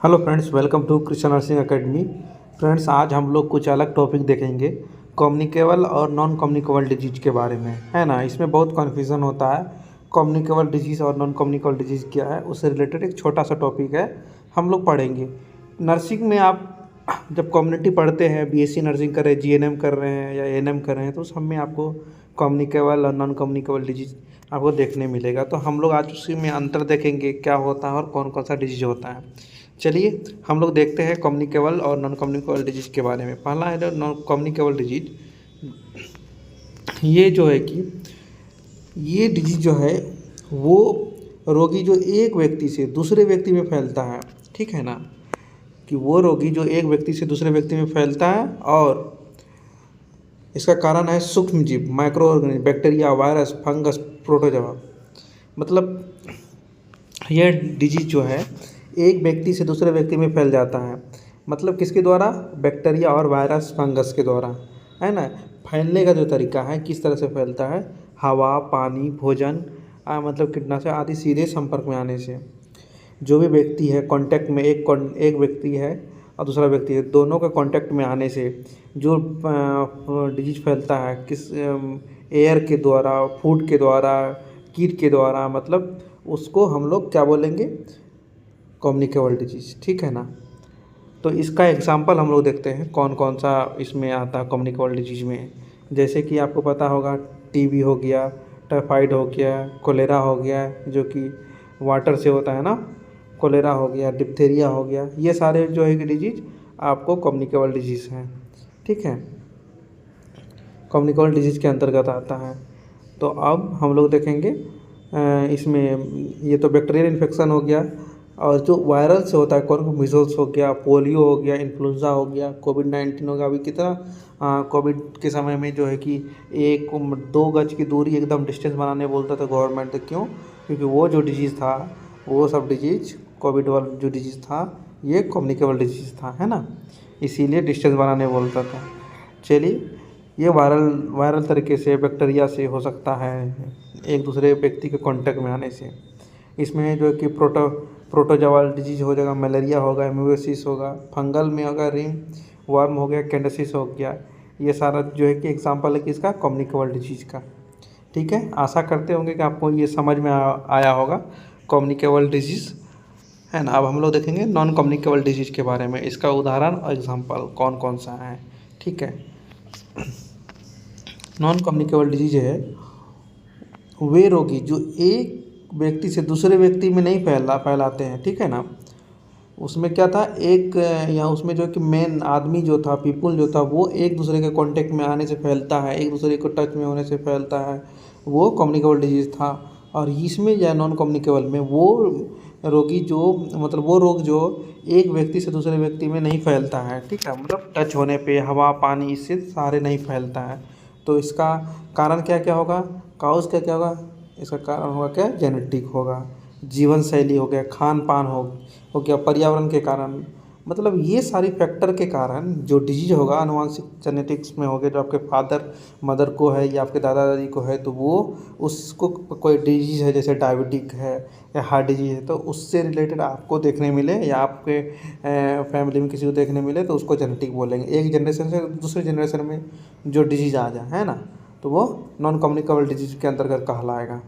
Hello friends, welcome to Krishna nursing academy. Friends, आज हम लोग कुछ अलग टॉपिक देखेंगे कम्युनिकेबल और नॉन कम्युनिकेबल डिजीज के बारे में, है ना। इसमें बहुत कन्फ्यूज़न होता है। कम्युनिकेबल डिजीज़ और नॉन कम्युनिकेबल डिजीज़ क्या है, उससे रिलेटेड एक छोटा सा टॉपिक है, हम लोग पढ़ेंगे। नर्सिंग में आप जब कम्युनिटी पढ़ते हैं, बीएससी नर्सिंग कर रहे हैं, जीएनएम कर रहे हैं या एएनएम कर रहे हैं, तो सब में आपको कम्युनिकेबल और नॉन कम्युनिकेबल डिजीज आपको देखने मिलेगा। तो हम लोग आज उसी में अंतर देखेंगे, क्या होता है और कौन कौन सा डिजीज होता है। चलिए हम लोग देखते हैं कम्युनिकेबल और नॉन कम्युनिकेबल डिजीज़ के बारे में। पहला है नॉन कम्युनिकेबल डिजीज। ये जो है कि ये डिजीज जो है वो रोगी जो एक व्यक्ति से दूसरे व्यक्ति में फैलता है, ठीक है ना, कि वो रोगी जो एक व्यक्ति से दूसरे व्यक्ति में फैलता है और इसका कारण है सूक्ष्म जीव, micro organism, bacteria, virus, fungus, protozoa. मतलब यह डिजीज जो है एक व्यक्ति से दूसरे व्यक्ति में फैल जाता है। मतलब किसके द्वारा? बैक्टीरिया और वायरस, फंगस के द्वारा, है ना। फैलने का जो तरीका है, किस तरह से फैलता है? हवा, पानी, भोजन, मतलब कीटनाशक आदि सीधे संपर्क में आने से। जो भी व्यक्ति है कांटेक्ट में, एक व्यक्ति है और दूसरा व्यक्ति है, दोनों के कांटेक्ट में आने से जो डिजीज फैलता है, किस एयर के द्वारा, फूड के द्वारा, कीट के द्वारा, मतलब उसको हम लोग क्या बोलेंगे? कम्युनिकेबल डिजीज, ठीक है ना। तो इसका एग्जांपल हम लोग देखते हैं कौन कौन सा इसमें आता है कम्युनिकेबल डिजीज में। जैसे कि आपको पता होगा, टीबी हो गया, टाइफाइड हो गया, कोलेरा हो गया, जो कि वाटर से होता है ना, कोलेरा हो गया, डिप्थीरिया हो गया, ये सारे जो है कि डिजीज आपको कम्युनिकेबल डिजीज़ हैं, ठीक है, कम्युनिकेबल डिजीज़ के अंतर्गत आता है। तो अब हम लोग देखेंगे इसमें ये तो बैक्टीरियल इन्फेक्शन हो गया, और जो वायरल से होता है कौन, मीजल्स हो गया, पोलियो हो गया, इन्फ्लुएंजा हो गया, कोविड-19 हो गया। अभी कितना कोविड के समय में जो है कि 1-2 गज की दूरी एकदम डिस्टेंस बनाने बोलता था गवर्नमेंट। तो क्यों? क्योंकि वो जो डिजीज़ था, वो सब डिजीज़, कोविड वाला जो डिजीज़ था, ये कम्युनिकेबल डिजीज़ था, है ना, इसीलिए डिस्टेंस बनाने बोलता था। चलिए, ये वायरल तरीके से बैक्टीरिया से हो सकता है, एक दूसरे व्यक्ति के कांटेक्ट में आने से। इसमें जो है कि प्रोटोजोअल डिजीज हो जाएगा, मलेरिया होगा, एमोसिस होगा, फंगल में होगा, रिंग वर्म हो गया, कैंडिसिस हो गया। ये सारा जो है कि एग्जांपल है किसका? कम्युनिकेबल डिजीज का, ठीक है। आशा करते होंगे कि आपको ये समझ में आया होगा कम्युनिकेबल डिजीज़, है ना। अब हम लोग देखेंगे नॉन कम्युनिकेबल डिजीज़ के बारे में, इसका उदाहरण और एग्जांपल कौन कौन सा है, ठीक है। नॉन कम्युनिकेबल डिजीज है वे रोगी जो एक व्यक्ति से दूसरे व्यक्ति में नहीं फैलाते हैं, ठीक है ना। उसमें क्या था, एक यहाँ उसमें जो कि मेन आदमी जो था, पीपल जो था, वो एक दूसरे के कांटेक्ट में आने से फैलता है, एक दूसरे को टच में होने से फैलता है, वो कम्युनिकेबल डिजीज़ था। और इसमें या नॉन कम्युनिकेबल में वो रोगी जो, मतलब वो रोग जो एक व्यक्ति से दूसरे व्यक्ति में नहीं फैलता है, ठीक है, मतलब टच होने पे, हवा, पानी, इससे सारे नहीं फैलता है। तो इसका कारण क्या क्या होगा? काउज़ क्या क्या होगा? इसका कारण होगा क्या? जेनेटिक होगा, जीवन शैली हो गया, खान पान हो गया, पर्यावरण के कारण, मतलब ये सारी फैक्टर के कारण जो डिजीज होगा, आनुवांशिक जेनेटिक्स में हो गया, जो आपके फादर मदर को है या आपके दादा दादी को है, तो वो उसको कोई डिजीज है, जैसे डायबिटिक है या हार्ट डिजीज है, तो उससे रिलेटेड आपको देखने मिले या आपके फैमिली में किसी को देखने मिले, तो उसको जेनेटिक बोलेंगे। एक जनरेशन से दूसरे जनरेशन में जो डिजीज आ जाए, है ना, तो वो नॉन कम्युनिकेबल डिजीज के अंतर्गत कहलाएगा।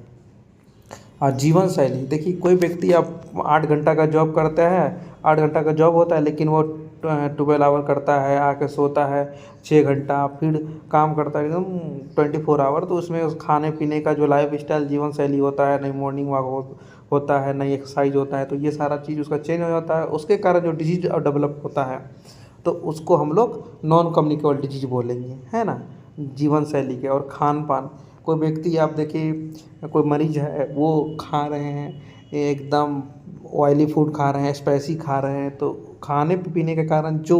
और जीवन शैली देखिए, कोई व्यक्ति आप 8 घंटा का जॉब करता है, 8 घंटा का जॉब होता है, लेकिन वो 12 आवर करता है, आके सोता है 6 घंटा, फिर काम करता है एकदम 24 आवर। तो उसमें उस खाने पीने का जो लाइफ स्टाइल, जीवन शैली होता है, नहीं मॉर्निंग वॉक होता है, नहीं एक्सरसाइज होता है, तो ये सारा चीज़ उसका चेंज हो जाता है, उसके कारण जो डिजीज डेवलप होता है, तो उसको हम लोग नॉन कम्युनिकेबल डिजीज बोलेंगे, है ना। जीवन शैली के और खान पान, कोई व्यक्ति आप देखिए, कोई मरीज है, वो खा रहे हैं एकदम ऑयली फूड खा रहे हैं, स्पाइसी खा रहे हैं, तो खाने पीने के कारण जो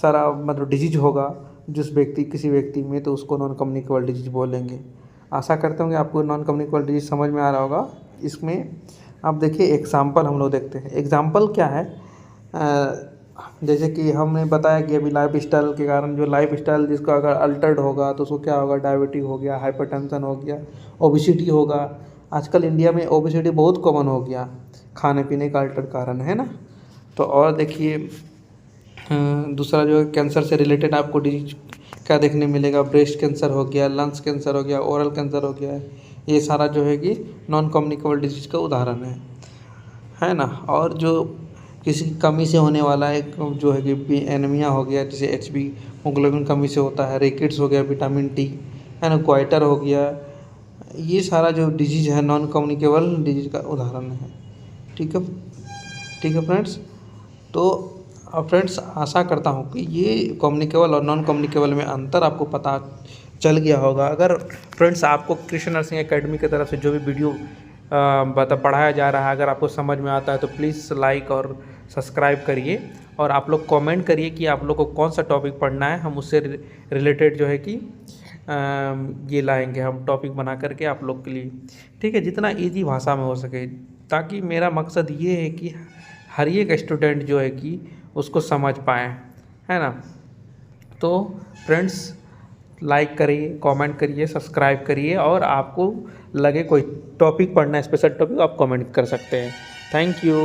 सारा मतलब डिजीज होगा जिस व्यक्ति, किसी व्यक्ति में, तो उसको नॉन कम्युनिकेबल डिजीज बोलेंगे। आशा करते होंगे आपको नॉन कम्युनिकेबल डिजीज समझ में आ रहा होगा। इसमें आप देखिए एग्जाम्पल हम लोग देखते हैं। एग्जाम्पल क्या है? जैसे कि हमने बताया कि अभी लाइफ स्टाइल के कारण, जो लाइफ स्टाइल जिसका अगर अल्टर्ड होगा तो उसको क्या होगा? डायबिटीज हो गया, हाइपरटेंशन हो गया, ओबिसिटी होगा। आजकल इंडिया में ओबिसिटी बहुत कॉमन हो गया, खाने पीने का अल्टर्ड कारण, है ना। तो और देखिए दूसरा जो है कैंसर से रिलेटेड आपको डिजीज क्या देखने मिलेगा, ब्रेस्ट कैंसर हो गया, लंग्स कैंसर हो गया, ओरल कैंसर हो गया, ये सारा जो है कि नॉन कम्युनिकेबल डिजीज का उदाहरण है ना। और जो किसी की कमी से होने वाला एक जो है कि एनीमिया हो गया, जैसे HB हीमोग्लोबिन कमी से होता है, रिकेट्स हो गया, विटामिन डी है ना, क्वाइटर हो गया, ये सारा जो डिजीज़ है नॉन कम्युनिकेबल डिजीज का उदाहरण है। ठीक है फ्रेंड्स। तो फ्रेंड्स आशा करता हूँ कि ये कम्युनिकेबल और नॉन कम्युनिकेबल में अंतर आपको पता चल गया होगा। अगर फ्रेंड्स आपको कृष्ण नर्सिंग एकेडमी की तरफ से जो भी वीडियो पढ़ाया जा रहा है अगर आपको समझ में आता है तो प्लीज़ लाइक और सब्सक्राइब करिए, और आप लोग कमेंट करिए कि आप लोग को कौन सा टॉपिक पढ़ना है, हम उससे रिलेटेड जो है कि ये लाएंगे हम टॉपिक बना करके आप लोग के लिए। ठीक है, जितना इजी भाषा में हो सके, ताकि मेरा मकसद ये है कि हर एक स्टूडेंट जो है कि उसको समझ पाए, है ना। तो फ्रेंड्स लाइक करिए, कमेंट करिए, सब्सक्राइब करिए, और आपको लगे कोई टॉपिक पढ़ना है, स्पेशल टॉपिक, आप कमेंट कर सकते हैं। Thank you.